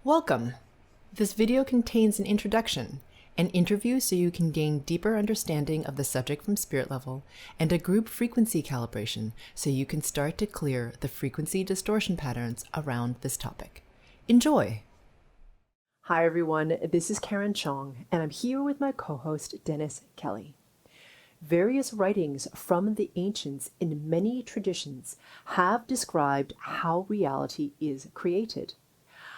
Welcome! This video contains an introduction, an interview so you can gain deeper understanding of the subject from spirit level, and a group frequency calibration so you can start to clear the frequency distortion patterns around this topic. Enjoy! Hi everyone, this is Karen Cheong, and I'm here with my co-host Dennis Kelly. Various writings from the ancients in many traditions have described how reality is created,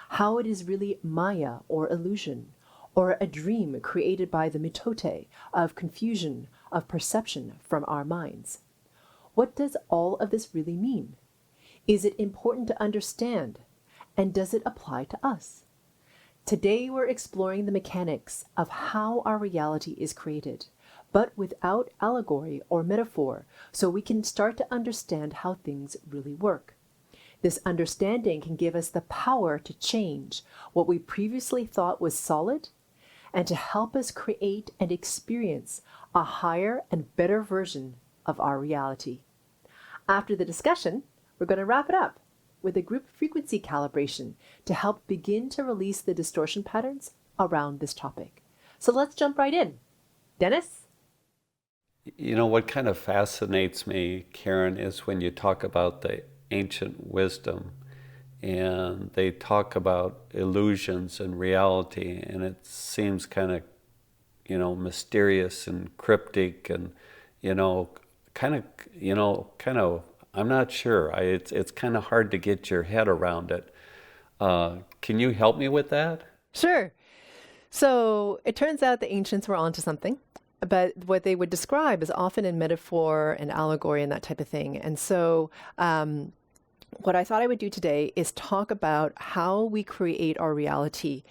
how it is really Maya or illusion, or a dream created by the mitote of confusion of perception from our minds. What does all of this really mean? Is it important to understand? And does it apply to us? Today we're exploring the mechanics of how our reality is created, but without allegory or metaphor, so we can start to understand how things really work. This understanding can give us the power to change what we previously thought was solid and to help us create and experience a higher and better version of our reality. After the discussion, we're going to wrap it up with a group frequency calibration to help begin to release the distortion patterns around this topic. So let's jump right in. Dennis? You know, what kind of fascinates me, Karen, is when you talk about the ancient wisdom and they talk about illusions and reality, and it seems kind of, mysterious and cryptic and, I'm not sure. It's kind of hard to get your head around it. Can you help me with that? Sure. So it turns out the ancients were onto something, but what they would describe is often in metaphor and allegory and that type of thing. And so what I thought I would do today is talk about how we create our reality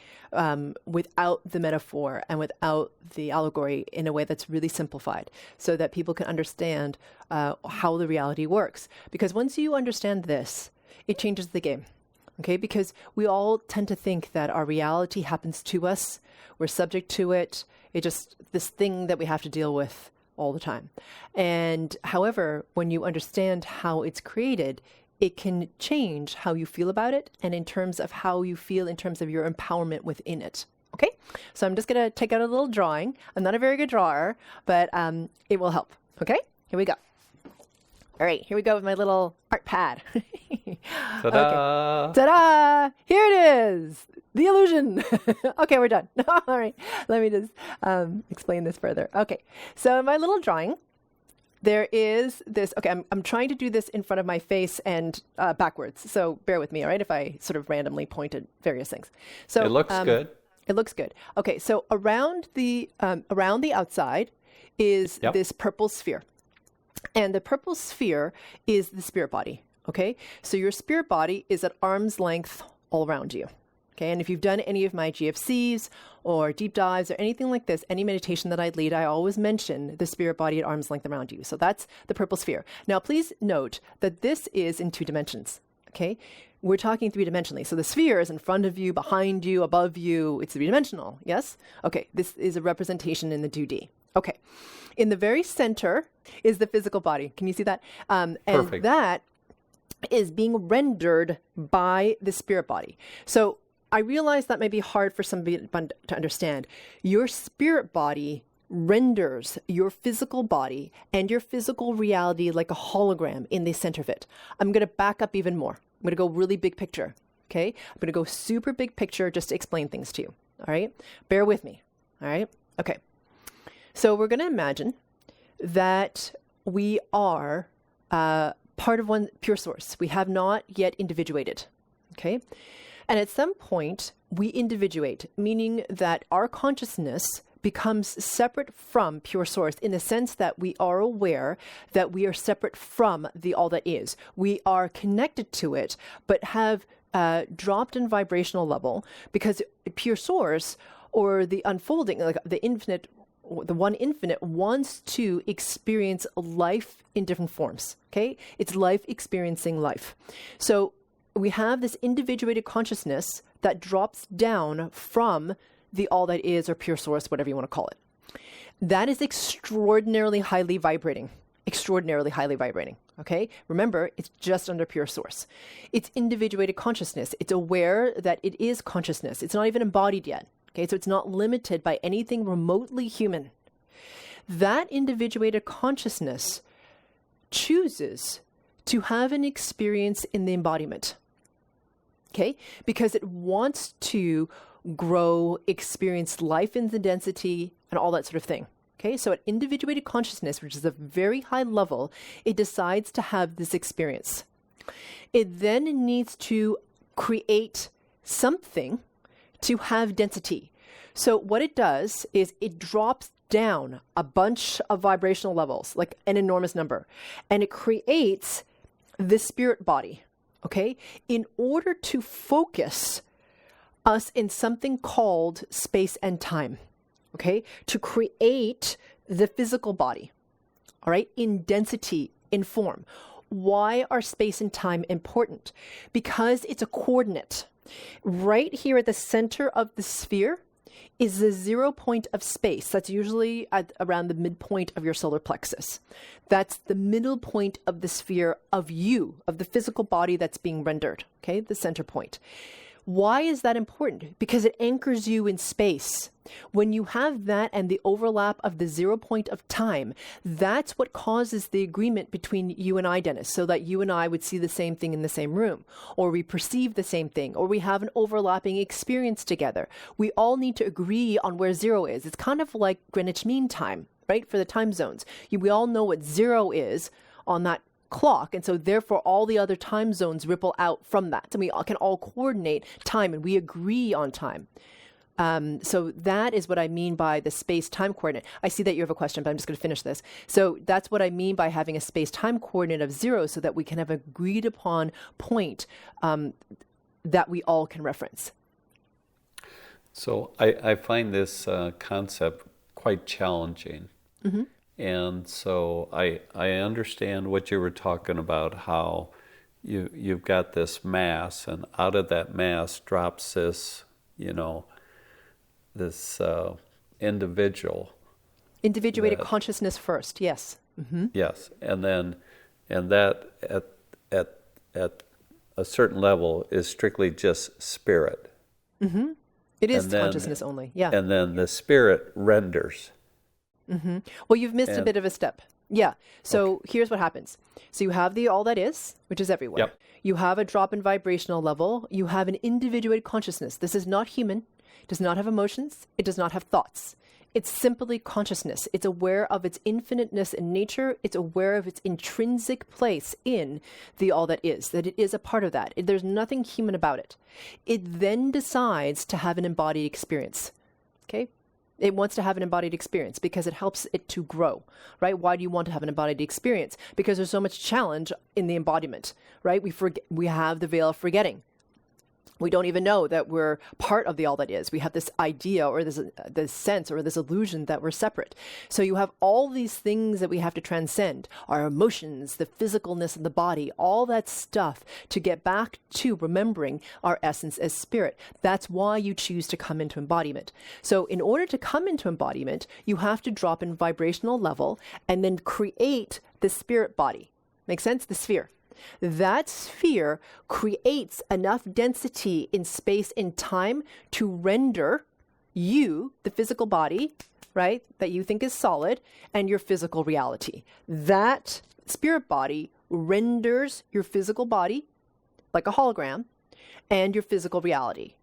without the metaphor and without the allegory in a way that's really simplified so that people can understand how the reality works. Because once you understand this, it changes the game. Okay, because we all tend to think that our reality happens to us, we're subject to it, it's just this thing that we have to deal with all the time. And however, when you understand how it's created, it can change how you feel about it and in terms of how you feel in terms of your empowerment within it. Okay, so I'm just going to take out a little drawing. I'm not a very good drawer, but it will help. Okay, here we go. All right, here we go with my little art pad. Ta-da! Okay. Ta-da! Here it is, the illusion. Okay, we're done. All right, let me just explain this further. Okay, so in my little drawing, there is this, okay, I'm trying to do this in front of my face and backwards, so bear with me, all right, if I sort of randomly point at various things. So it looks good. It looks good. Okay, so around the outside is this purple sphere. And the purple sphere is the spirit body, okay? So your spirit body is at arm's length all around you, okay? And if you've done any of my GFCs or deep dives or anything like this, any meditation that I lead, I always mention the spirit body at arm's length around you. So that's the purple sphere. Now, please note that this is in 2 dimensions, okay? We're talking 3-dimensionally. So the sphere is in front of you, behind you, above you. It's 3-dimensional, yes? Okay, this is a representation in the 2D. Okay, in the very center is the physical body. Can you see that? And Perfect. That is being rendered by the spirit body. So I realize that may be hard for somebody to understand. Your spirit body renders your physical body and your physical reality like a hologram in the center of it. I'm going to back up even more. I'm going to go really big picture, okay? I'm going to go super big picture just to explain things to you, all right? Bear with me, all right? Okay. So we're going to imagine that we are part of one pure source. We have not yet individuated, okay? And at some point, we individuate, meaning that our consciousness becomes separate from pure source in the sense that we are aware that we are separate from the all that is. We are connected to it, but have dropped in vibrational level because pure source or the unfolding, like the infinite, the one infinite wants to experience life in different forms, okay? It's life experiencing life. So we have this individuated consciousness that drops down from the all that is or pure source, whatever you want to call it. That is extraordinarily highly vibrating, Okay, remember, it's just under pure source. It's individuated consciousness. It's aware that it is consciousness. It's not even embodied yet. Okay, so it's not limited by anything remotely human. That individuated consciousness chooses to have an experience in the embodiment. Okay, because it wants to grow, experience life in the density, and all that sort of thing. Okay, so at individuated consciousness, which is a very high level, it decides to have this experience. It then needs to create something to have density. So what it does is it drops down a bunch of vibrational levels, like an enormous number, and it creates the spirit body, okay, in order to focus us in something called space and time, okay, to create the physical body, all right, in density, in form. Why are space and time important? Because it's a coordinate. Right here at the center of the sphere is the 0 point of space. That's usually at around the midpoint of your solar plexus. That's the middle point of the sphere of you, of the physical body that's being rendered, okay, the center point. Why is that important? Because it anchors you in space. When you have that and the overlap of the 0 point of time, that's what causes the agreement between you and I, Dennis, so that you and I would see the same thing in the same room, or we perceive the same thing, or we have an overlapping experience together. We all need to agree on where 0 is. It's kind of like Greenwich Mean Time, right, for the time zones. We all know what 0 is on that clock, and so therefore all the other time zones ripple out from that, and we can all coordinate time, and we agree on time. So that is what I mean by the space-time coordinate. I see that you have a question, but I'm just going to finish this. So that's what I mean by having a space-time coordinate of 0, so that we can have an agreed upon point that we all can reference. So I find this concept quite challenging. Mm-hmm. And so I understand what you were talking about, how you've got this mass, and out of that mass drops this, this individual. Individuated consciousness first, yes. Mm-hmm. Yes, and that at a certain level is strictly just spirit. Mm-hmm. It is consciousness only, yeah. And then the spirit renders. Mm-hmm. Well, you've missed a bit of a step. Yeah. So here's what happens. So you have the all that is, which is everywhere. Yep. You have a drop in vibrational level. You have an individuated consciousness. This is not human. It does not have emotions. It does not have thoughts. It's simply consciousness. It's aware of its infiniteness in nature. It's aware of its intrinsic place in the all that is, that it is a part of that. There's nothing human about it. It then decides to have an embodied experience. Okay? It wants to have an embodied experience because it helps it to grow, right? Why do you want to have an embodied experience? Because there's so much challenge in the embodiment, right? We have the veil of forgetting. We don't even know that we're part of the all that is. We have this idea or this sense or this illusion that we're separate. So you have all these things that we have to transcend, our emotions, the physicalness of the body, all that stuff to get back to remembering our essence as spirit. That's why you choose to come into embodiment. So in order to come into embodiment, you have to drop in vibrational level and then create the spirit body. Make sense? The sphere. That sphere creates enough density in space and time to render you, the physical body, right, that you think is solid, and your physical reality. That spirit body renders your physical body like a hologram and your physical reality.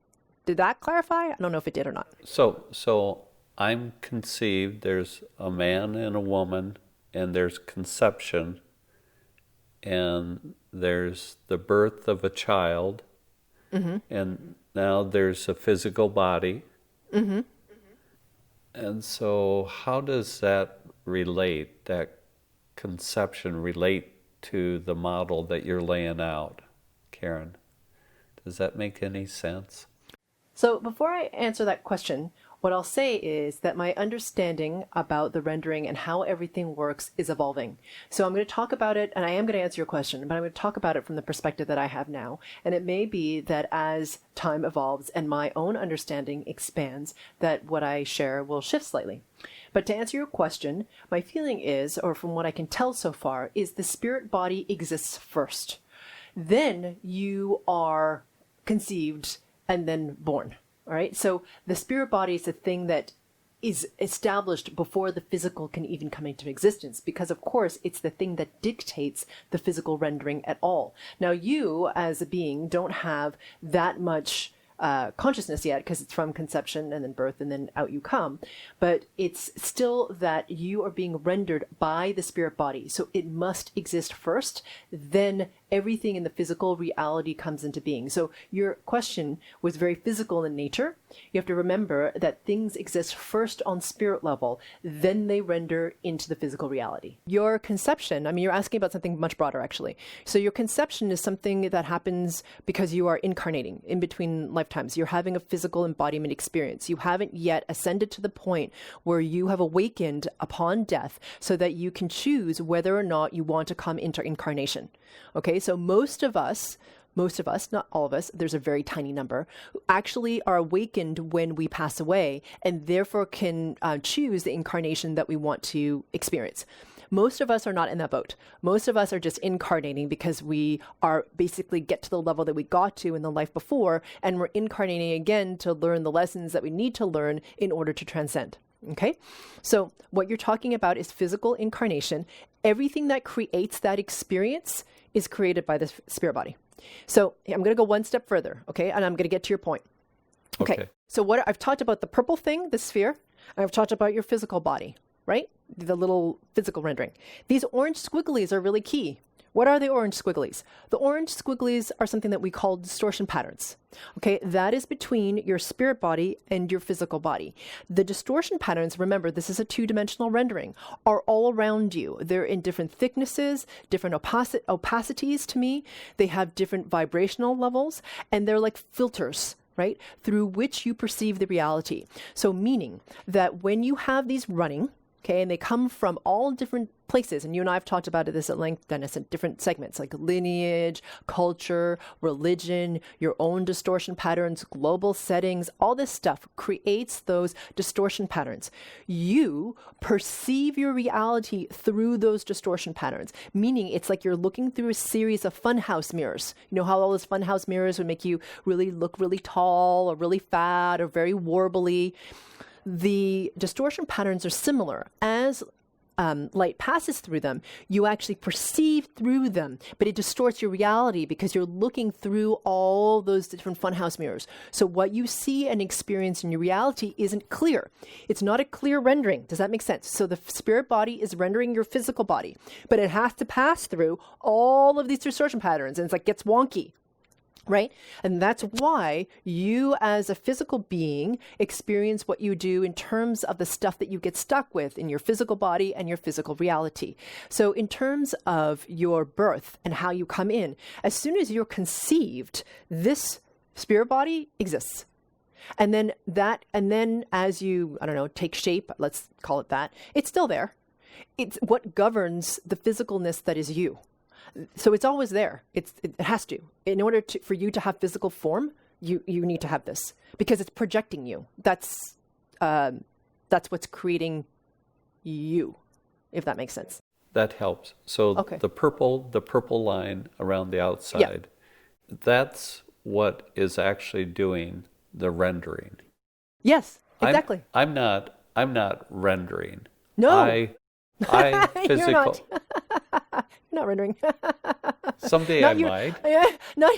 Did that clarify? I don't know if it did or not. So I'm conceived, there's a man and a woman, and there's conception, and there's the birth of a child, mm-hmm. and now there's a physical body. Mm-hmm. And so how does that relate, that conception relate to the model that you're laying out, Karen? Does that make any sense? So before I answer that question, What I'll say is that my understanding about the rendering and how everything works is evolving. So I'm going to talk about it, and I am going to answer your question, but I'm going to talk about it from the perspective that I have now. And it may be that as time evolves and my own understanding expands, that what I share will shift slightly. But to answer your question, my feeling is, or from what I can tell so far, is the spirit body exists first. Then you are conceived and then born. All right. So the spirit body is a thing that is established before the physical can even come into existence, because of course it's the thing that dictates the physical rendering at all. Now you as a being don't have that much consciousness yet, because it's from conception and then birth and then out you come, but it's still that you are being rendered by the spirit body. So it must exist first, then everything in the physical reality comes into being. So your question was very physical in nature. You have to remember that things exist first on spirit level, then they render into the physical reality. Your conception, I mean, you're asking about something much broader, actually. So your conception is something that happens because you are incarnating in between lifetimes. You're having a physical embodiment experience. You haven't yet ascended to the point where you have awakened upon death so that you can choose whether or not you want to come into incarnation. Okay, so most of us, not all of us, there's a very tiny number, who actually are awakened when we pass away and therefore can choose the incarnation that we want to experience. Most of us are not in that boat. Most of us are just incarnating because we are basically get to the level that we got to in the life before, and we're incarnating again to learn the lessons that we need to learn in order to transcend. Okay, so what you're talking about is physical incarnation. Everything that creates that experience is created by the spirit body. So I'm going to go one step further, okay? And I'm going to get to your point. Okay. So what I've talked about the purple thing, the sphere, and I've talked about your physical body, right? The little physical rendering. These orange squigglies are really key. What are the orange squigglies? The orange squigglies are something that we call distortion patterns. Okay, that is between your spirit body and your physical body. The distortion patterns, remember, this is a two-dimensional rendering, are all around you. They're in different thicknesses, different opacities to me. They have different vibrational levels, and they're like filters, right, through which you perceive the reality. So meaning that when you have these running, okay, and they come from all different places, and you and I have talked about this at length, Dennis, in different segments like lineage, culture, religion, your own distortion patterns, global settings, all this stuff creates those distortion patterns. You perceive your reality through those distortion patterns, meaning it's like you're looking through a series of funhouse mirrors. You know how all those funhouse mirrors would make you really look really tall or really fat or very warbly? The distortion patterns are similar. As light passes through them, you actually perceive through them, but it distorts your reality because you're looking through all those different funhouse mirrors. So what you see and experience in your reality isn't clear. It's not a clear rendering. Does that make sense? So the spirit body is rendering your physical body, but it has to pass through all of these distortion patterns, and it's like gets wonky. Right? And that's why you as a physical being experience what you do in terms of the stuff that you get stuck with in your physical body and your physical reality. So in terms of your birth and how you come in, as soon as you're conceived, this spirit body exists. And then as you, I don't know, take shape, let's call it that, it's still there. It's what governs the physicalness that is you. So it's always there. It has to. In order for you to have physical form, you need to have this because it's projecting you. That's what's creating you, if that makes sense. That helps. So the purple line around the outside, that's what is actually doing the rendering. Yes, exactly. I'm not rendering. No. I physical. You're not rendering. Someday I might. Yeah, not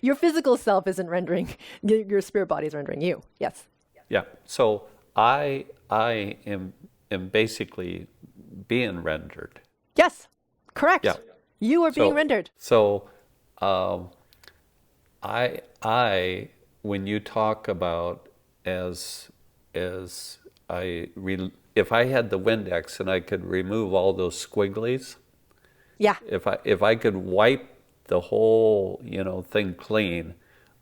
your physical self isn't rendering. Your spirit body is rendering you. Yes. Yeah. So I am basically being rendered. Yes. Correct. Yeah. You are being rendered. So I when you talk about if I had the Windex and I could remove all those squigglies, yeah. If I could wipe the whole thing clean,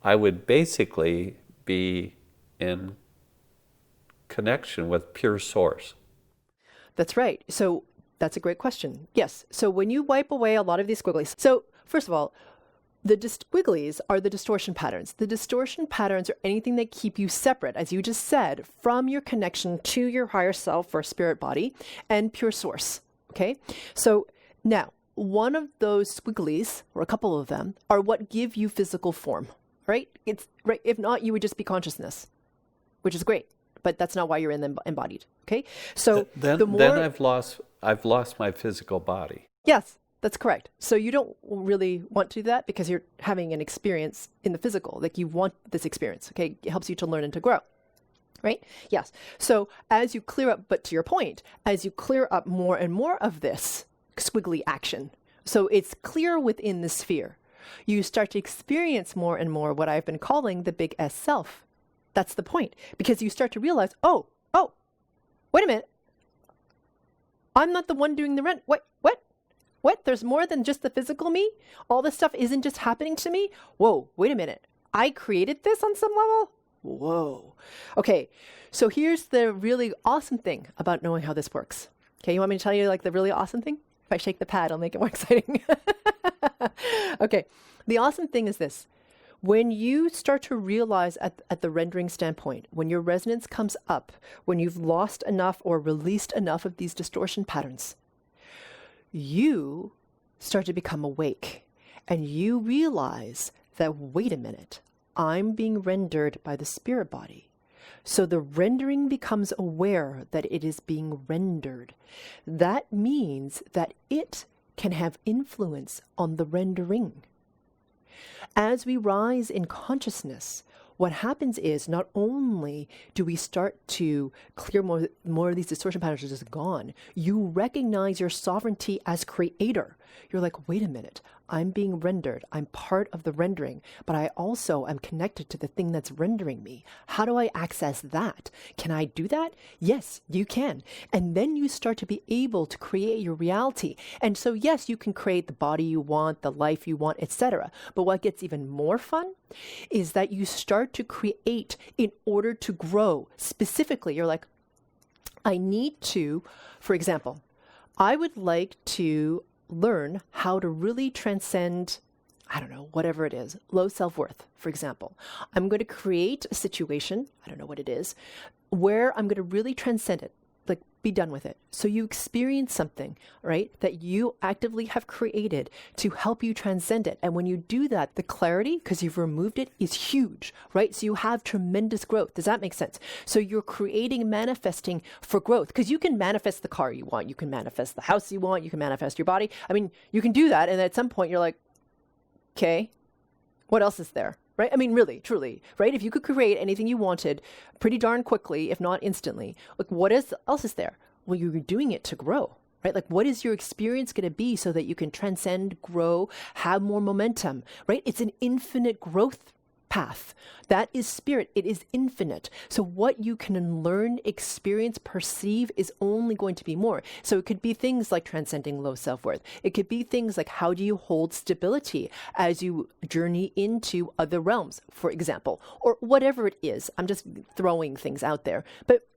I would basically be in connection with pure source? That's right. So that's a great question. Yes. So when you wipe away a lot of these squigglies, so first of all, the squigglies are the distortion patterns. The distortion patterns are anything that keep you separate, as you just said, from your connection to your higher self or spirit body and pure source. Okay. So now, one of those squigglies, or a couple of them, are what give you physical form, right? It's right. If not, you would just be consciousness, which is great, but that's not why you're in the embodied. Okay. So then I've lost my physical body. Yes, that's correct. So you don't really want to do that because you're having an experience in the physical. Like you want this experience. Okay. It helps you to learn and to grow. Right? Yes. So as you clear up, but to your point, as you clear up more and more of this squiggly action, so it's clear within the sphere, you start to experience more and more what I've been calling the big S self. That's the point. Because you start to realize, oh, wait a minute. I'm not the one doing the rent. What? There's more than just the physical me? All this stuff isn't just happening to me? Whoa, wait a minute. I created this on some level? Whoa. Okay, so here's the really awesome thing about knowing how this works. Okay, you want me to tell you like the really awesome thing? If I shake the pad, I'll make it more exciting. Okay, the awesome thing is this. When you start to realize at the rendering standpoint, when your resonance comes up, when you've lost enough or released enough of these distortion patterns, you start to become awake and you realize that, wait a minute, I'm being rendered by the spirit body. So the rendering becomes aware that it is being rendered. That means that it can have influence on the rendering. As we rise in consciousness, what happens is not only do we start to clear more of these distortion patterns are just gone, you recognize your sovereignty as creator. You're like, wait a minute, I'm being rendered. I'm part of the rendering, but I also am connected to the thing that's rendering me. How do I access that? Can I do that? Yes, you can. And then you start to be able to create your reality. And so, yes, you can create the body you want, the life you want, etc. But what gets even more fun is that you start to create in order to grow. Specifically, you're like, I need to, for example, I would like to learn how to really transcend, I don't know, whatever it is, low self-worth, for example. I'm going to create a situation, I don't know what it is, where I'm going to really transcend it, like be done with it. So you experience something, right, that you actively have created to help you transcend it. And when you do that, the clarity, because you've removed it, is huge, right? So you have tremendous growth. Does that make sense? So you're creating, manifesting for growth, because you can manifest the car you want. You can manifest the house you want. You can manifest your body. I mean, you can do that. And at some point you're like, okay, what else is there? Right? I mean, really, truly, right? If you could create anything you wanted pretty darn quickly, if not instantly, like what else is there? Well, you're doing it to grow, right? Like what is your experience going to be so that you can transcend, grow, have more momentum, right? It's an infinite growth path. That is spirit. It is infinite. So what you can learn, experience, perceive is only going to be more. So it could be things like transcending low self-worth. It could be things like how do you hold stability as you journey into other realms, for example, or whatever it is. I'm just throwing things out there. But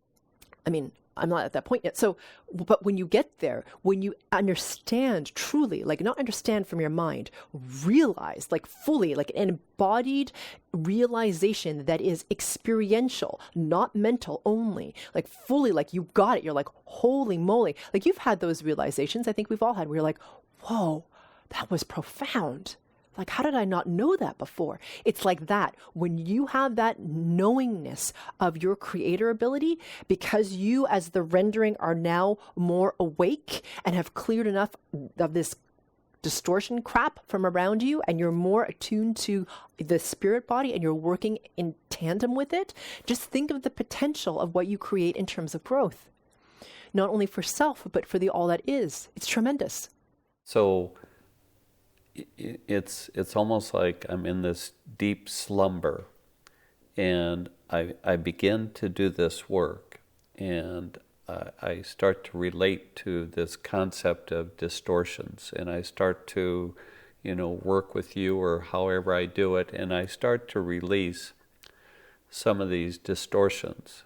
I mean, I'm not at that point yet. So, but when you get there, when you understand truly, like not understand from your mind, realize like fully, like an embodied realization that is experiential, not mental only, like fully, like you got it. You're like, holy moly. Like you've had those realizations. I think we've all had, where you're like, whoa, that was profound. Like, how did I not know that before? It's like that. When you have that knowingness of your creator ability, because you as the rendering are now more awake and have cleared enough of this distortion crap from around you, and you're more attuned to the spirit body and you're working in tandem with it, just think of the potential of what you create in terms of growth. Not only for self, but for the all that is. It's tremendous. So it's almost like I'm in this deep slumber, and I begin to do this work, and I start to relate to this concept of distortions, and I start to, work with you or however I do it, and I start to release some of these distortions.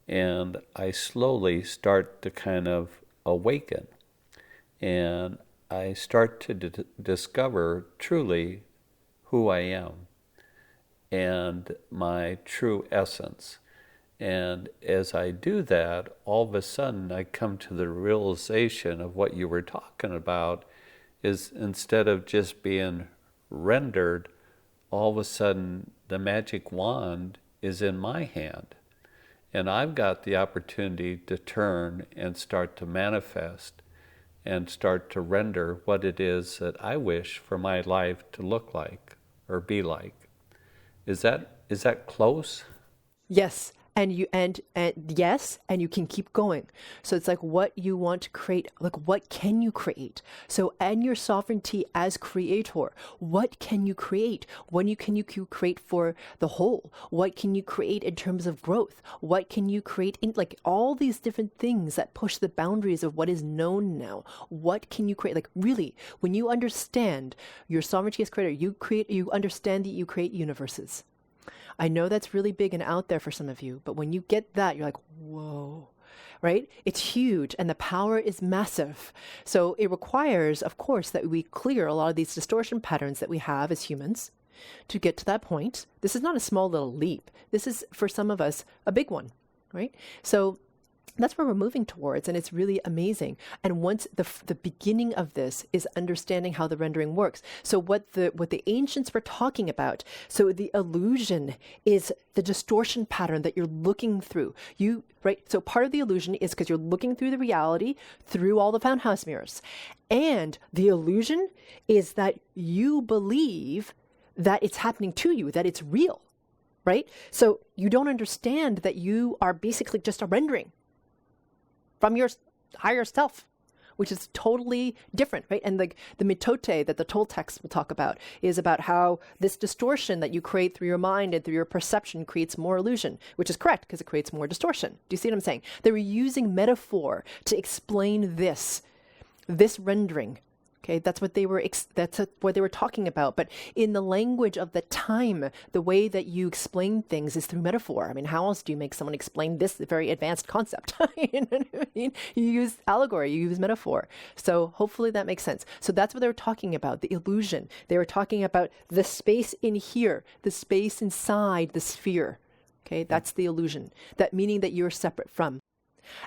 And I slowly start to kind of awaken. And I start to discover truly who I am and my true essence. And as I do that, all of a sudden I come to the realization of what you were talking about is instead of just being rendered, all of a sudden the magic wand is in my hand. And I've got the opportunity to turn and start to manifest and start to render what it is that I wish for my life to look like or be like. Is that close? Yes. And yes, and you can keep going. So it's like what you want to create, like what can you create? So and your sovereignty as creator, what can you create? Can you create for the whole? What can you create in terms of growth? What can you create in like all these different things that push the boundaries of what is known now? What can you create? Like really, when you understand your sovereignty as creator, you understand that you create universes. I know that's really big and out there for some of you, but when you get that, you're like, whoa, right? It's huge and the power is massive. So it requires, of course, that we clear a lot of these distortion patterns that we have as humans to get to that point. This is not a small little leap. This is, for some of us, a big one, right? So that's where we're moving towards, and it's really amazing. And once the beginning of this is understanding how the rendering works. So what the ancients were talking about, so the illusion is the distortion pattern that you're looking through. Right? So part of the illusion is because you're looking through the reality through all the townhouse mirrors. And the illusion is that you believe that it's happening to you, that it's real, right? So you don't understand that you are basically just a rendering from your higher self, which is totally different, right? And the mitote that the Toltecs will talk about is about how this distortion that you create through your mind and through your perception creates more illusion, which is correct because it creates more distortion. Do you see what I'm saying? They were using metaphor to explain this rendering. Okay, that's what they were talking about. But in the language of the time, the way that you explain things is through metaphor. I mean, how else do you make someone explain this very advanced concept? You know what I mean? You use allegory, you use metaphor. So hopefully that makes sense. So that's what they were talking about, the illusion. They were talking about the space in here, the space inside the sphere. Okay, that's the illusion. That meaning that you're separate from.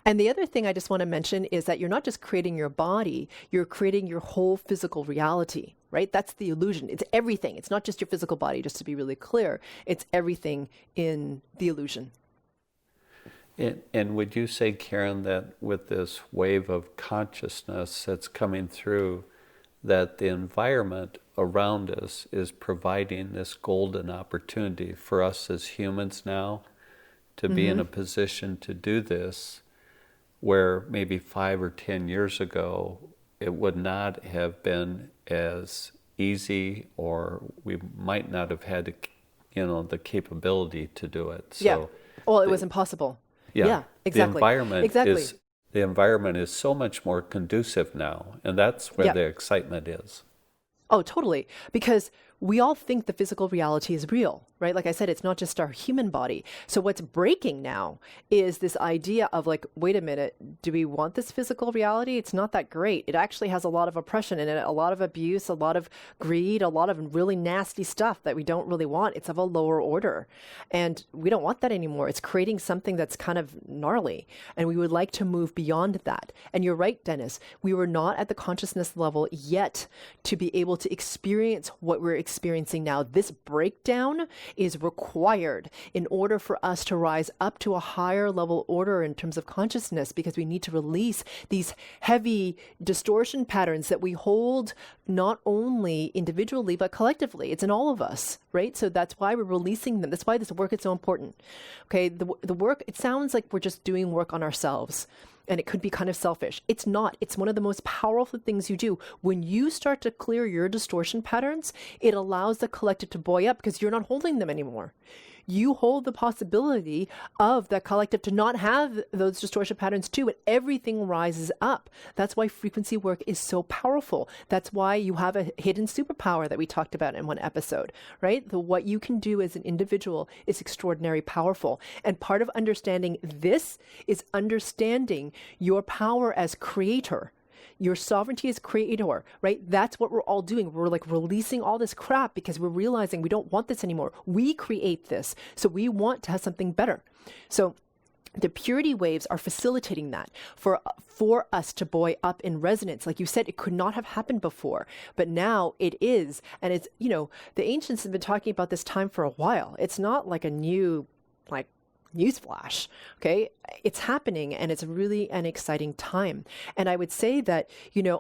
And the other thing I just want to mention is that you're not just creating your body, you're creating your whole physical reality, right? That's the illusion. It's everything. It's not just your physical body, just to be really clear. It's everything in the illusion. And would you say, Karen, that with this wave of consciousness that's coming through, that the environment around us is providing this golden opportunity for us as humans now to be in a position to do this, where maybe 5 or 10 years ago, it would not have been as easy, or we might not have had the capability to do it. So yeah. Well, it was impossible. Yeah, exactly. The environment is so much more conducive now, and that's where the excitement is. Oh, totally. Because we all think the physical reality is real, right? Like I said, it's not just our human body. So what's breaking now is this idea of like, wait a minute, do we want this physical reality? It's not that great. It actually has a lot of oppression in it, a lot of abuse, a lot of greed, a lot of really nasty stuff that we don't really want. It's of a lower order. And we don't want that anymore. It's creating something that's kind of gnarly. And we would like to move beyond that. And you're right, Dennis. We were not at the consciousness level yet to be able to experience what we're experiencing now. This breakdown is required in order for us to rise up to a higher level order in terms of consciousness, because we need to release these heavy distortion patterns that we hold not only individually but collectively. It's in all of us, right? So that's why we're releasing them. That's why this work is so important. Okay, the work, it sounds like we're just doing work on ourselves. And it could be kind of selfish. It's not. It's one of the most powerful things you do. When you start to clear your distortion patterns, it allows the collective to buoy up because you're not holding them anymore. you hold the possibility of the collective to not have those distortion patterns too, and everything rises up. That's why frequency work is so powerful. That's why you have a hidden superpower that we talked about in one episode, right? What you can do as an individual is extraordinarily powerful. And part of understanding this is understanding your power as creator. Your sovereignty as creator, right? That's what we're all doing. We're like releasing all this crap because we're realizing we don't want this anymore. We create this. So we want to have something better. So the purity waves are facilitating that for us to buoy up in resonance. Like you said, it could not have happened before, but now it is. And it's, the ancients have been talking about this time for a while. It's not like a new, newsflash. Okay. It's happening, and it's really an exciting time. And I would say that,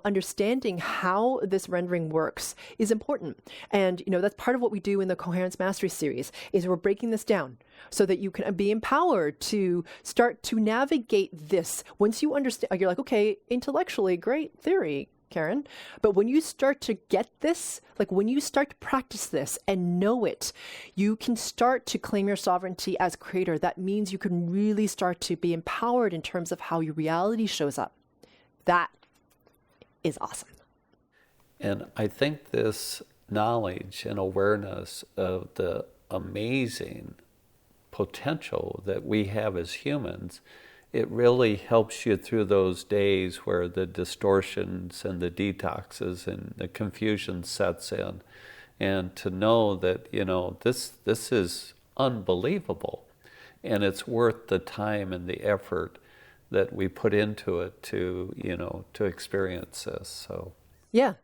understanding how this rendering works is important. And, that's part of what we do in the Coherence Mastery series is we're breaking this down so that you can be empowered to start to navigate this. Once you understand, you're like, okay, intellectually, great theory, Karen. But when you start to get this, like when you start to practice this and know it, you can start to claim your sovereignty as creator. That means you can really start to be empowered in terms of how your reality shows up. That is awesome. And I think this knowledge and awareness of the amazing potential that we have as humans, it really helps you through those days where the distortions and the detoxes and the confusion sets in. And to know that, this is unbelievable. And it's worth the time and the effort that we put into it to experience this. So, yeah.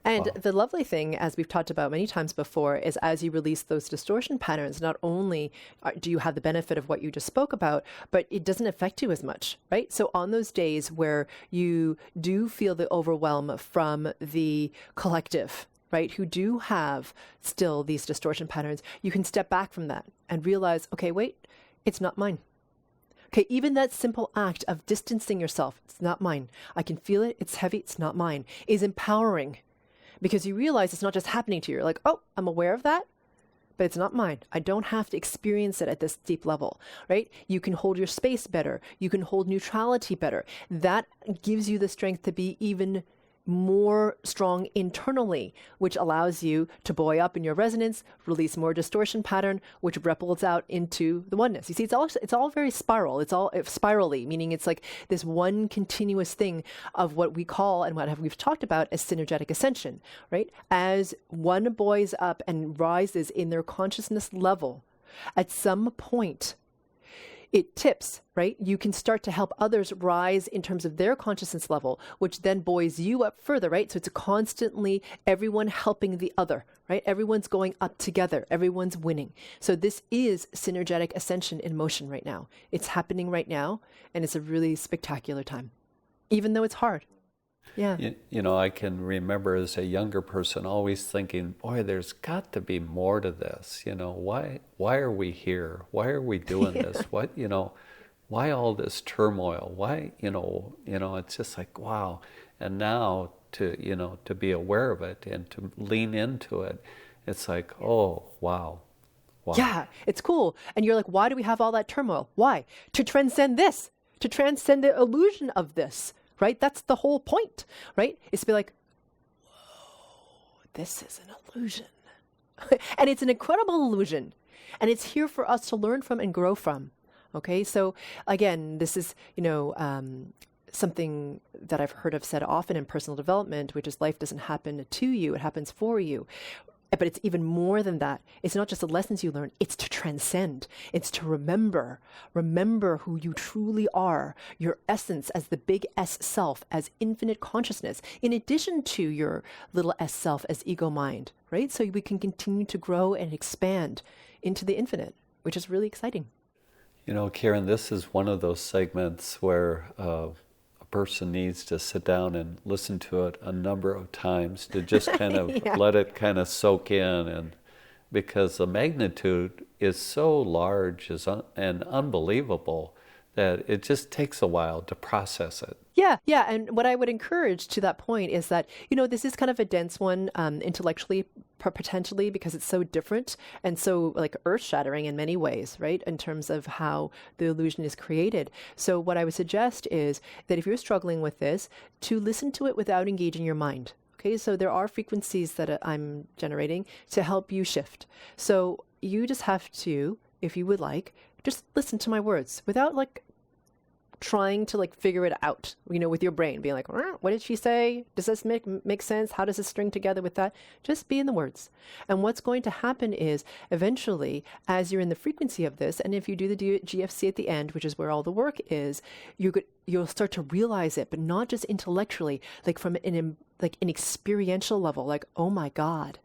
And the lovely thing, as we've talked about many times before, is as you release those distortion patterns, not only do you have the benefit of what you just spoke about, but it doesn't affect you as much, right? So on those days where you do feel the overwhelm from the collective, right, who do have still these distortion patterns, you can step back from that and realize, okay, wait, it's not mine. Okay, even that simple act of distancing yourself, it's not mine. I can feel it, it's heavy, it's not mine, is empowering. Because you realize it's not just happening to you. You're like, oh, I'm aware of that, but it's not mine. I don't have to experience it at this deep level, right? You can hold your space better. You can hold neutrality better. That gives you the strength to be even more strong internally, which allows you to buoy up in your resonance, release more distortion pattern, which ripples out into the oneness. You see, it's all very spiral. It's all spirally, meaning it's like this one continuous thing of what we call and what we've talked about as synergetic ascension, right? As one buoys up and rises in their consciousness level, at some point, it tips, right? You can start to help others rise in terms of their consciousness level, which then buoys you up further, right? So it's constantly everyone helping the other, right? Everyone's going up together. Everyone's winning. So this is synergetic ascension in motion right now. It's happening right now, and it's a really spectacular time, even though it's hard. Yeah. I can remember as a younger person always thinking, boy, there's got to be more to this. Why are we here? Why are we doing this? What, why all this turmoil? Why, it's just like, wow. And now to be aware of it and to lean into it, it's like, oh, wow. Wow. Yeah, it's cool. And you're like, why do we have all that turmoil? Why? To transcend this, to transcend the illusion of this. Right? That's the whole point, right? Is to be like, whoa, this is an illusion. And it's an incredible illusion. And it's here for us to learn from and grow from. Okay? So again, this is, something that I've heard of said often in personal development, which is life doesn't happen to you, it happens for you. But it's even more than that. It's not just the lessons you learn, it's to transcend. It's to remember who you truly are, your essence as the big S self, as infinite consciousness, in addition to your little S self as ego mind, right? So we can continue to grow and expand into the infinite, which is really exciting. Karen, this is one of those segments where person needs to sit down and listen to it a number of times to just kind of let it kind of soak in, and because the magnitude is so large and unbelievable that it just takes a while to process it. Yeah. And what I would encourage to that point is that, this is kind of a dense one, intellectually potentially, because it's so different and so like earth-shattering in many ways, right? In terms of how the illusion is created. So what I would suggest is that if you're struggling with this, to listen to it without engaging your mind. Okay, so there are frequencies that I'm generating to help you shift. So you just have to, if you would like, just listen to my words without like trying to like figure it out, with your brain, being like, what did she say? Does this make sense? How does this string together with that? Just be in the words. And what's going to happen is eventually, as you're in the frequency of this, and if you do the GFC at the end, which is where all the work is, you'll start to realize it, but not just intellectually, like from an experiential level, like, oh my God,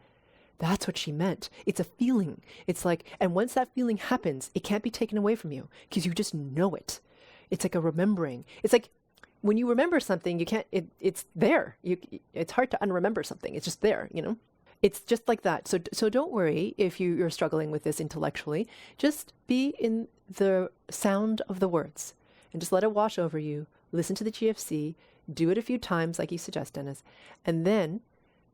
that's what she meant. It's a feeling. It's like, and once that feeling happens, it can't be taken away from you because you just know it. It's like a remembering. It's like when you remember something, you can't, it's there. It's hard to unremember something. It's just there, It's just like that. So don't worry if you're struggling with this intellectually. Just be in the sound of the words and just let it wash over you. Listen to the GFC, do it a few times like you suggest, Dennis, and then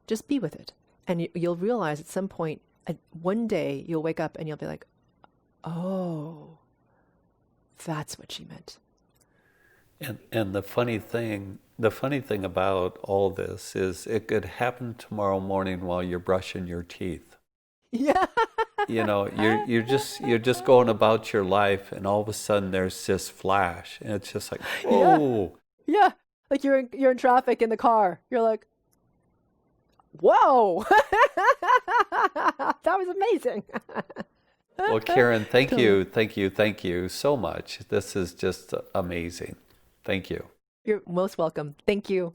just be with it. And you'll realize at some point, one day you'll wake up and you'll be like, oh, that's what she meant. And the funny thing about all this is it could happen tomorrow morning while you're brushing your teeth. Yeah. You're just going about your life, and all of a sudden there's this flash, and it's just like, oh. Yeah. Like you're in traffic in the car. You're like, whoa. That was amazing. Well, Karen, thank you so much. This is just amazing. Thank you. You're most welcome. Thank you.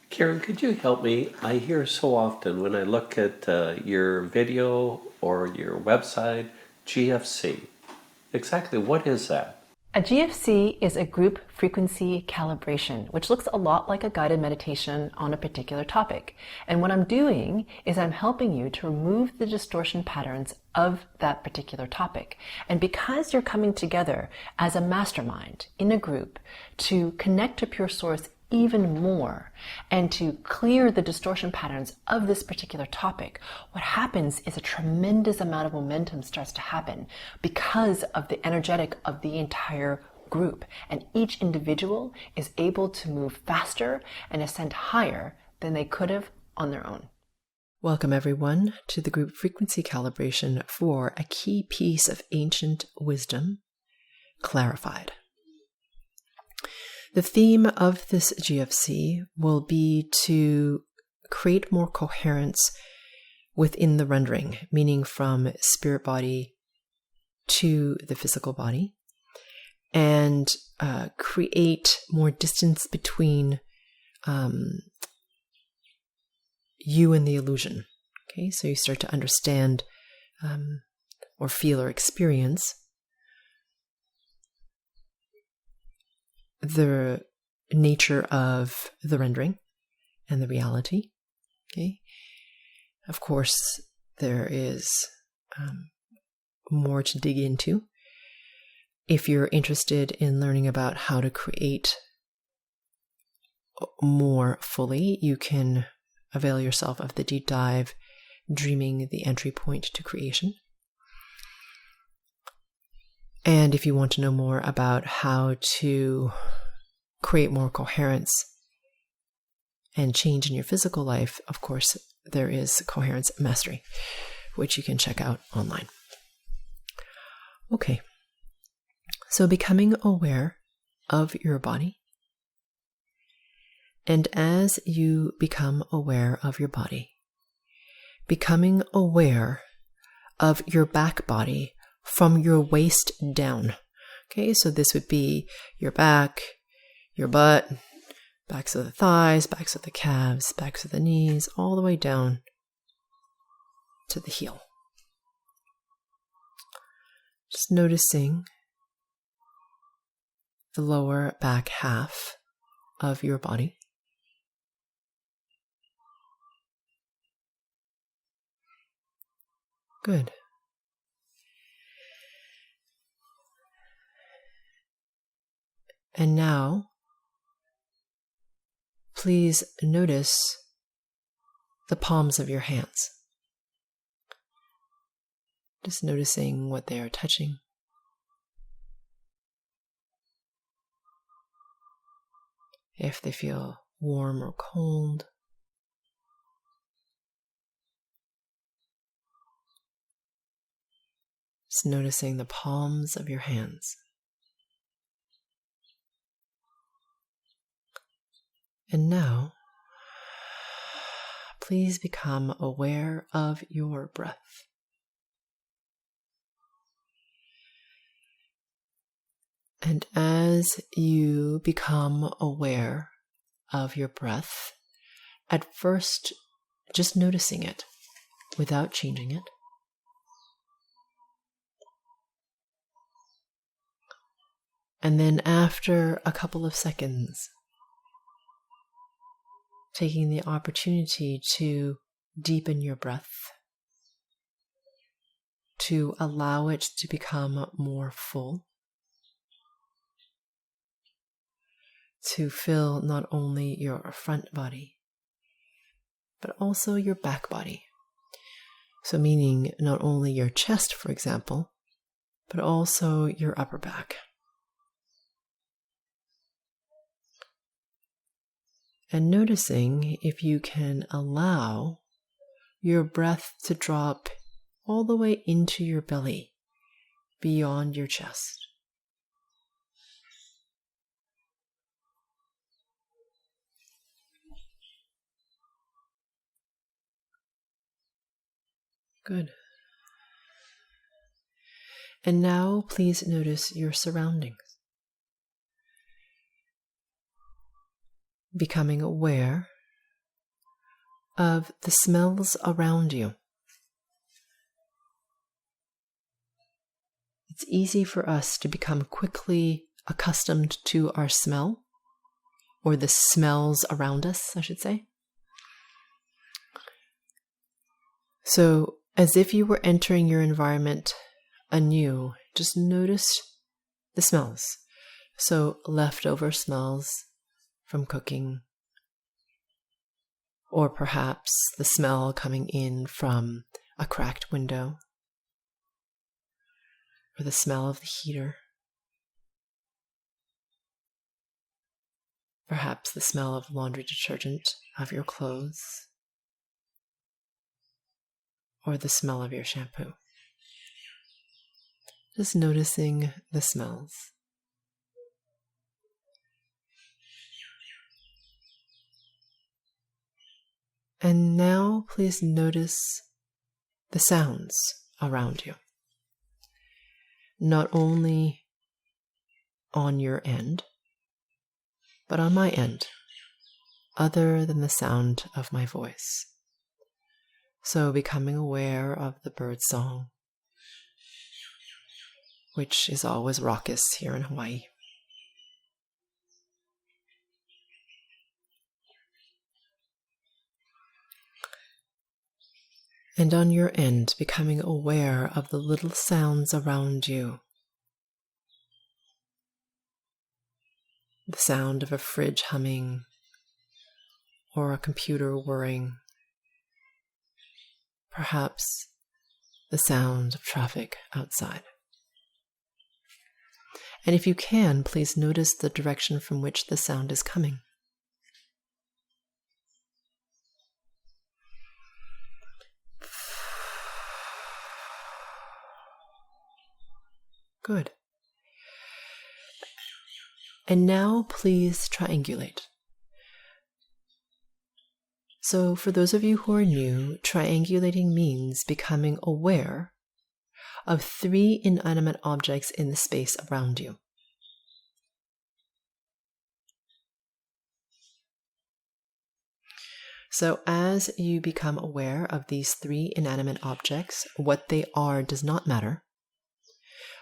Karen, could you help me? I hear so often when I look at your video or your website, GFC. Exactly what is that? A GFC is a group frequency calibration, which looks a lot like a guided meditation on a particular topic. And what I'm doing is I'm helping you to remove the distortion patterns of that particular topic. And because you're coming together as a mastermind in a group to connect to pure source even more and to clear the distortion patterns of this particular topic, what happens is a tremendous amount of momentum starts to happen because of the energetic of the entire group, and each individual is able to move faster and ascend higher than they could have on their own. Welcome everyone to the group frequency calibration for a key piece of ancient wisdom, Clarified. The theme of this GFC will be to create more coherence within the rendering, meaning from spirit body to the physical body, and create more distance between you and the illusion. Okay, so you start to understand or feel or experience the nature of the rendering and the reality. Okay. Of course, there is more to dig into. If you're interested in learning about how to create more fully, you can avail yourself of the deep dive, Dreaming the Entry Point to Creation. And if you want to know more about how to create more coherence and change in your physical life, of course, there is Coherence Mastery, which you can check out online. Okay, so becoming aware of your body. And as you become aware of your body, becoming aware of your back body from your waist down. Okay, so this would be your back, your butt, backs of the thighs, backs of the calves, backs of the knees, all the way down to the heel. Just noticing the lower back half of your body. Good. And now, please notice the palms of your hands. Just noticing what they are touching. If they feel warm or cold. Just noticing the palms of your hands. And now, please become aware of your breath. And as you become aware of your breath, at first just noticing it without changing it. And then after a couple of seconds, taking the opportunity to deepen your breath, to allow it to become more full, to fill not only your front body, but also your back body. So meaning not only your chest, for example, but also your upper back. And noticing if you can allow your breath to drop all the way into your belly, beyond your chest. Good. And now please notice your surroundings. Becoming aware of the smells around you. It's easy for us to become quickly accustomed to our smell, or the smells around us, I should say. So, as if you were entering your environment anew, just notice the smells. So, leftover smells from cooking, or perhaps the smell coming in from a cracked window, or the smell of the heater, perhaps the smell of laundry detergent of your clothes, or the smell of your shampoo. Just noticing the smells. And now please notice the sounds around you. Not only on your end, but on my end, other than the sound of my voice. So becoming aware of the bird song, which is always raucous here in Hawaii. And on your end, becoming aware of the little sounds around you. The sound of a fridge humming, or a computer whirring. Perhaps the sound of traffic outside. And if you can, please notice the direction from which the sound is coming. Good. And now please triangulate. So for those of you who are new, triangulating means becoming aware of 3 inanimate objects in the space around you. So as you become aware of these 3 inanimate objects, what they are does not matter.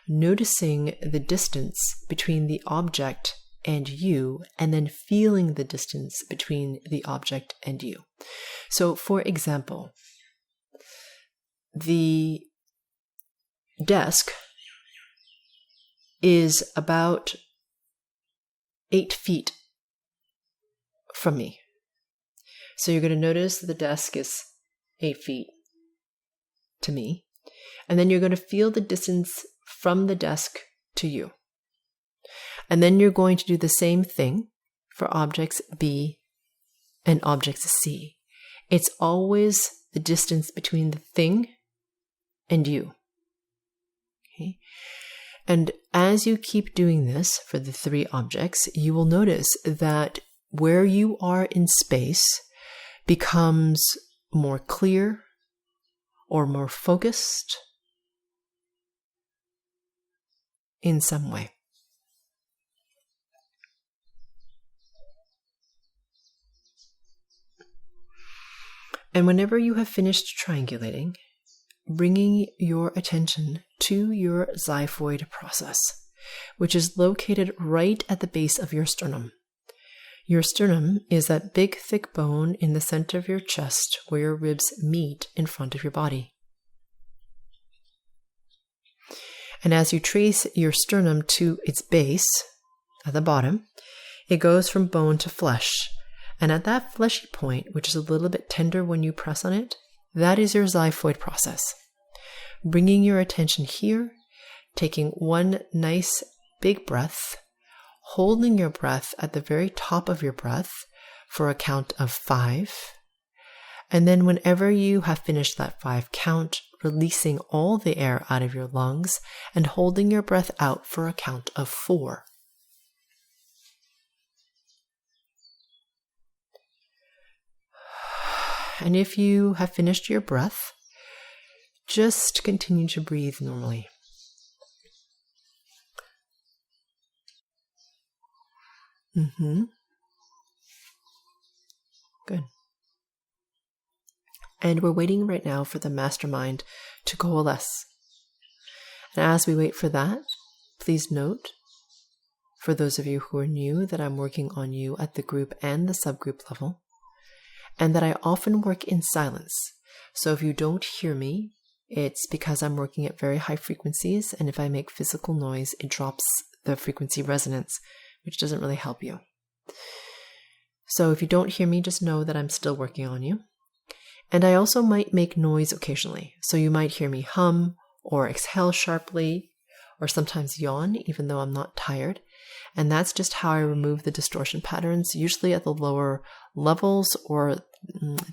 Noticing the distance between the object and you, and then feeling the distance between the object and you. So, for example, the desk is about 8 feet from me. So you're going to notice the desk is 8 feet to me. And then you're going to feel the distance from the desk to you. And then you're going to do the same thing for objects B and objects C. It's always the distance between the thing and you. Okay? And as you keep doing this for the 3 objects, you will notice that where you are in space becomes more clear or more focused in some way. And whenever you have finished triangulating, bringing your attention to your xiphoid process, which is located right at the base of your sternum. Your sternum is that big, thick bone in the center of your chest where your ribs meet in front of your body. And as you trace your sternum to its base, at the bottom, it goes from bone to flesh. And at that fleshy point, which is a little bit tender when you press on it, that is your xiphoid process. Bringing your attention here, taking one nice big breath, holding your breath at the very top of your breath for a count of 5. And then whenever you have finished that 5 count, releasing all the air out of your lungs and holding your breath out for a count of 4. And if you have finished your breath, just continue to breathe normally. Good. And we're waiting right now for the mastermind to coalesce. And as we wait for that, please note, for those of you who are new, that I'm working on you at the group and the subgroup level, and that I often work in silence. So if you don't hear me, it's because I'm working at very high frequencies, and if I make physical noise, it drops the frequency resonance, which doesn't really help you. So if you don't hear me, just know that I'm still working on you. And I also might make noise occasionally. So you might hear me hum or exhale sharply or sometimes yawn, even though I'm not tired. And that's just how I remove the distortion patterns, usually at the lower levels or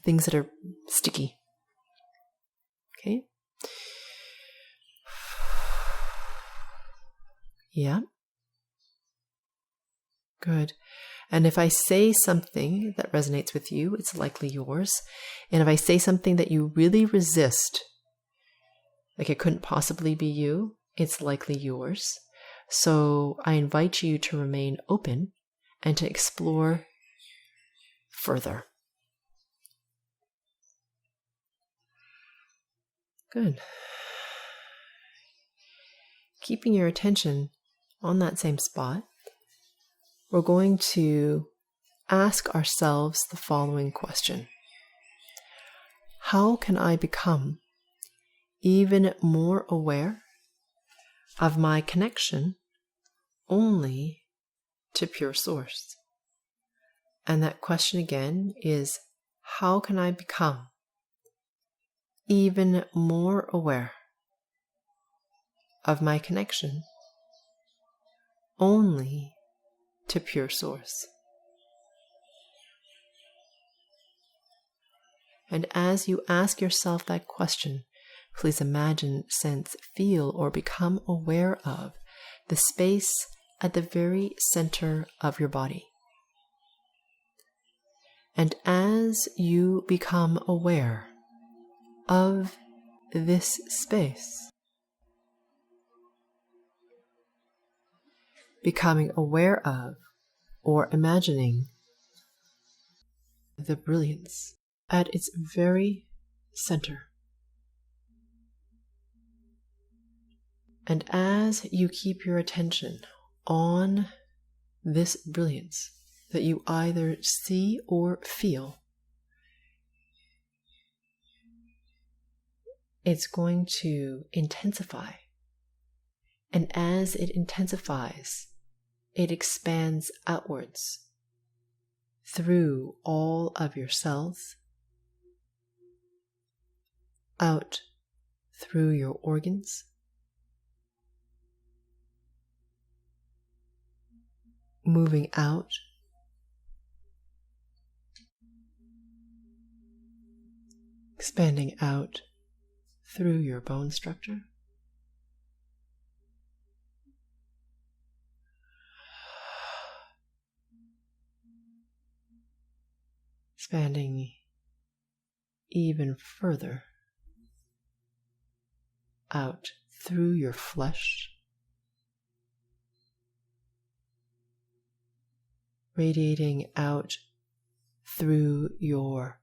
things that are sticky. Okay? Yeah. Good. And if I say something that resonates with you, it's likely yours. And if I say something that you really resist, like it couldn't possibly be you, it's likely yours. So I invite you to remain open and to explore further. Good. Keeping your attention on that same spot, we're going to ask ourselves the following question. How can I become even more aware of my connection only to pure source? And that question again is, how can I become even more aware of my connection only to pure source? And as you ask yourself that question, please imagine, sense, feel, or become aware of the space at the very center of your body. And as you become aware of this space, becoming aware of or imagining the brilliance at its very center. And as you keep your attention on this brilliance that you either see or feel, it's going to intensify. And as it intensifies, it expands outwards through all of your cells, out through your organs, moving out, expanding out through your bone structure, expanding even further out through your flesh, radiating out through your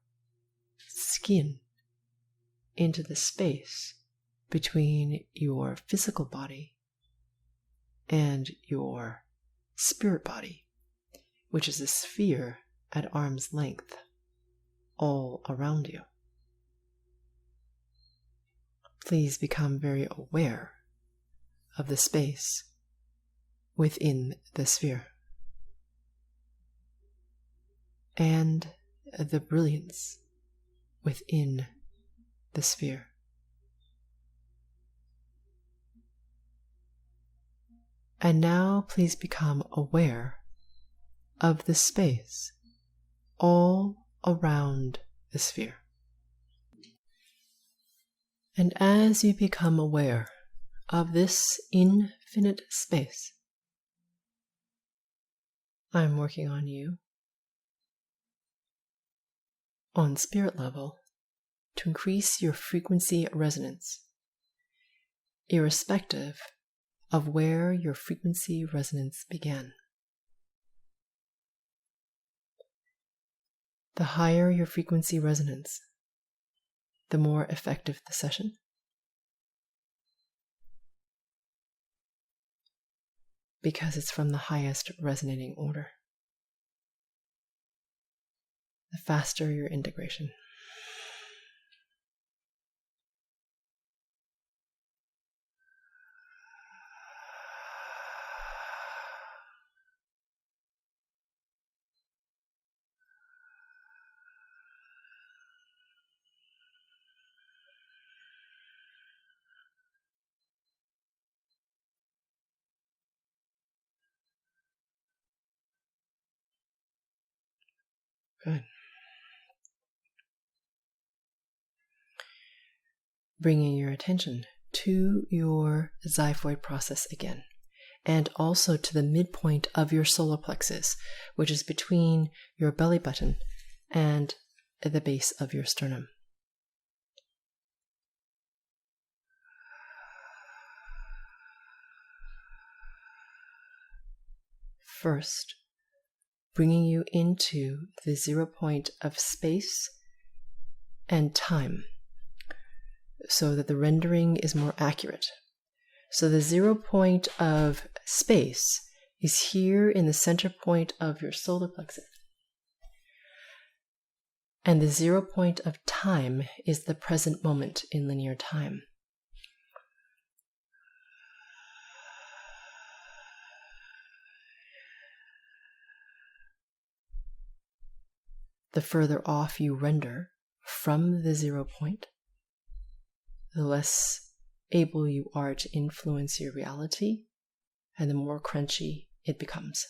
skin into the space between your physical body and your spirit body, which is a sphere at arm's length all around you. Please become very aware of the space within the sphere and the brilliance within the sphere. And now please become aware of the space all around the sphere. And as you become aware of this infinite space, I'm working on you on spirit level to increase your frequency resonance, irrespective of where your frequency resonance began. The higher your frequency resonance, the more effective the session. Because it's from the highest resonating order. The faster your integration. Good. Bringing your attention to your xiphoid process again, and also to the midpoint of your solar plexus, which is between your belly button and the base of your sternum. First, bringing you into the 0 point of space and time so that the rendering is more accurate. So the 0 point of space is here in the center point of your solar plexus. And the 0 point of time is the present moment in linear time. The further off you render from the 0 point, the less able you are to influence your reality, and the more crunchy it becomes.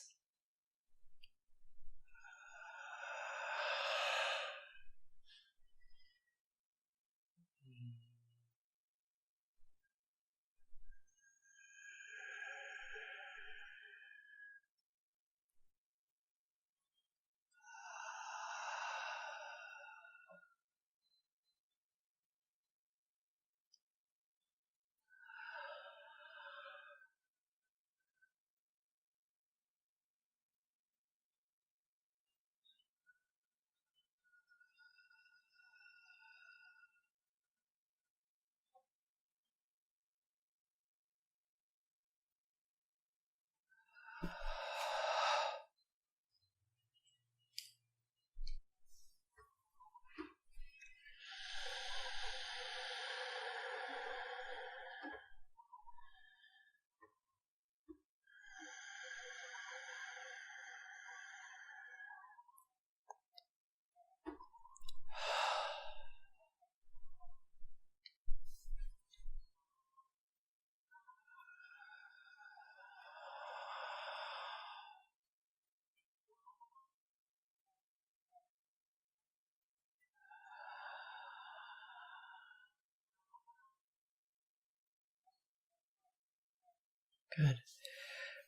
Good.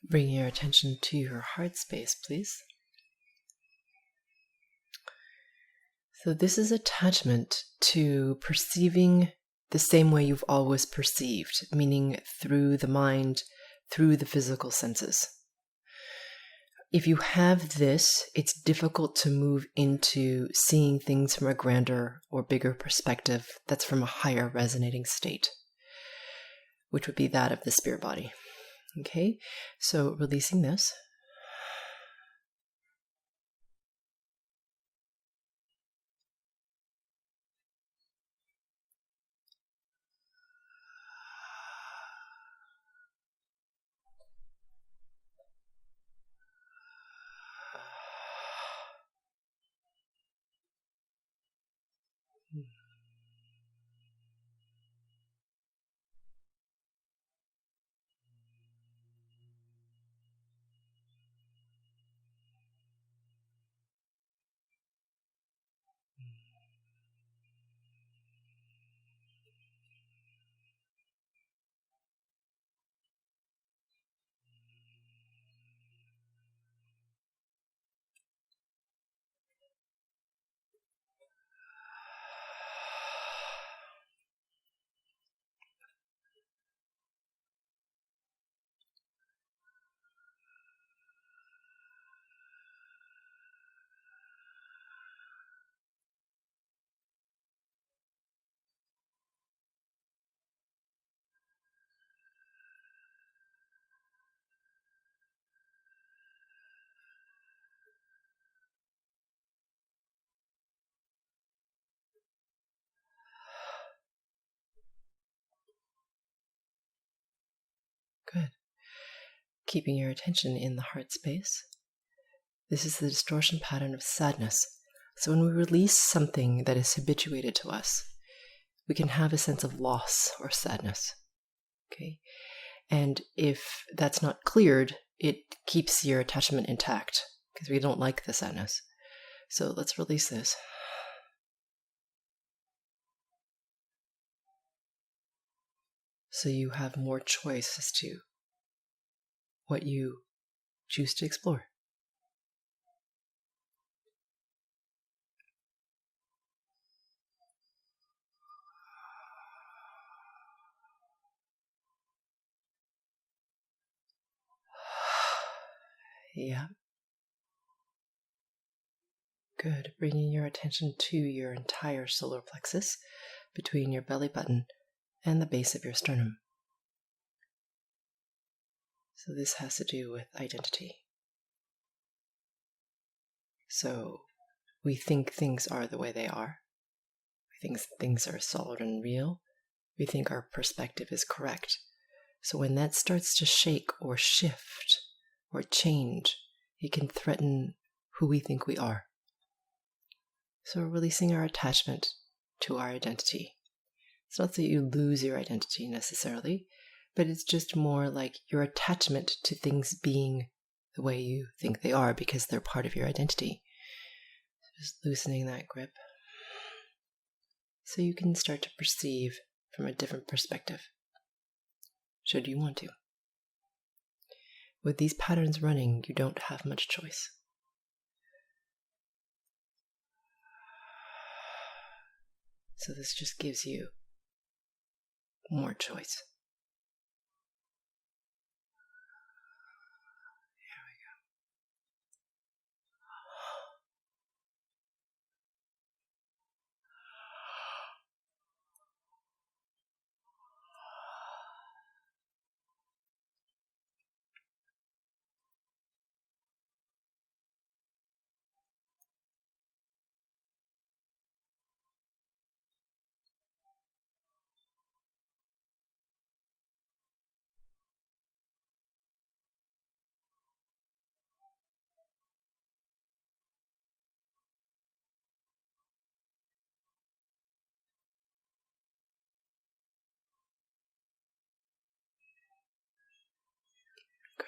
Bringing your attention to your heart space, please. So this is attachment to perceiving the same way you've always perceived, meaning through the mind, through the physical senses. If you have this, it's difficult to move into seeing things from a grander or bigger perspective that's from a higher resonating state, which would be that of the spirit body. Okay, so releasing this. Good. Keeping your attention in the heart space. This is the distortion pattern of sadness. So when we release something that is habituated to us, we can have a sense of loss or sadness. Okay? And if that's not cleared, it keeps your attachment intact because we don't like the sadness. So let's release this. So you have more choice as to what you choose to explore. Yeah. Good. Bringing your attention to your entire solar plexus between your belly button and the base of your sternum. So this has to do with identity. So we think things are the way they are. We think things are solid and real. We think our perspective is correct. So when that starts to shake or shift or change, it can threaten who we think we are. So we're releasing our attachment to our identity. It's not that you lose your identity necessarily, but it's just more like your attachment to things being the way you think they are because they're part of your identity. Just loosening that grip so you can start to perceive from a different perspective, should you want to. With these patterns running, you don't have much choice. So this just gives you more choice. Here we go.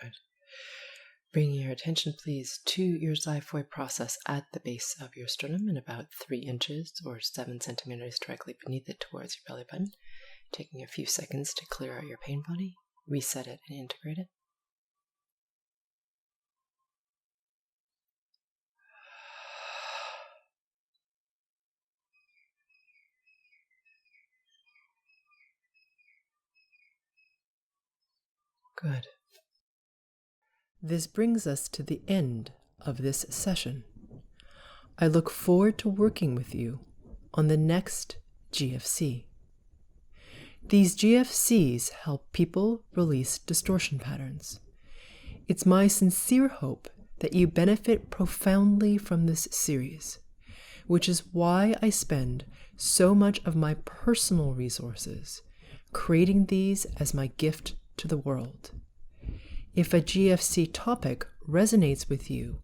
Good. Bringing your attention, please, to your xiphoid process at the base of your sternum and about 3 inches or 7 centimeters directly beneath it towards your belly button. Taking a few seconds to clear out your pain body. reset it, and integrate it. Good. This brings us to the end of this session. I look forward to working with you on the next GFC. These GFCs help people release distortion patterns. It's my sincere hope that you benefit profoundly from this series, which is why I spend so much of my personal resources creating these as my gift to the world. If a GFC topic resonates with you,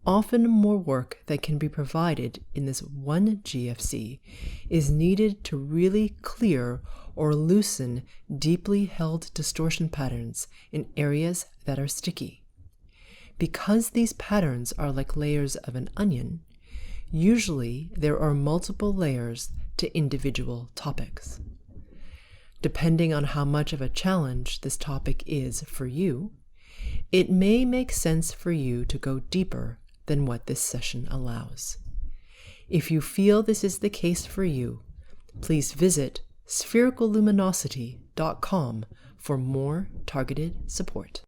often more work that can be provided in this one GFC is needed to really clear or loosen deeply held distortion patterns in areas that are sticky. Because these patterns are like layers of an onion, usually there are multiple layers to individual topics. Depending on how much of a challenge this topic is for you, it may make sense for you to go deeper than what this session allows. If you feel this is the case for you, please visit sphericalluminosity.com for more targeted support.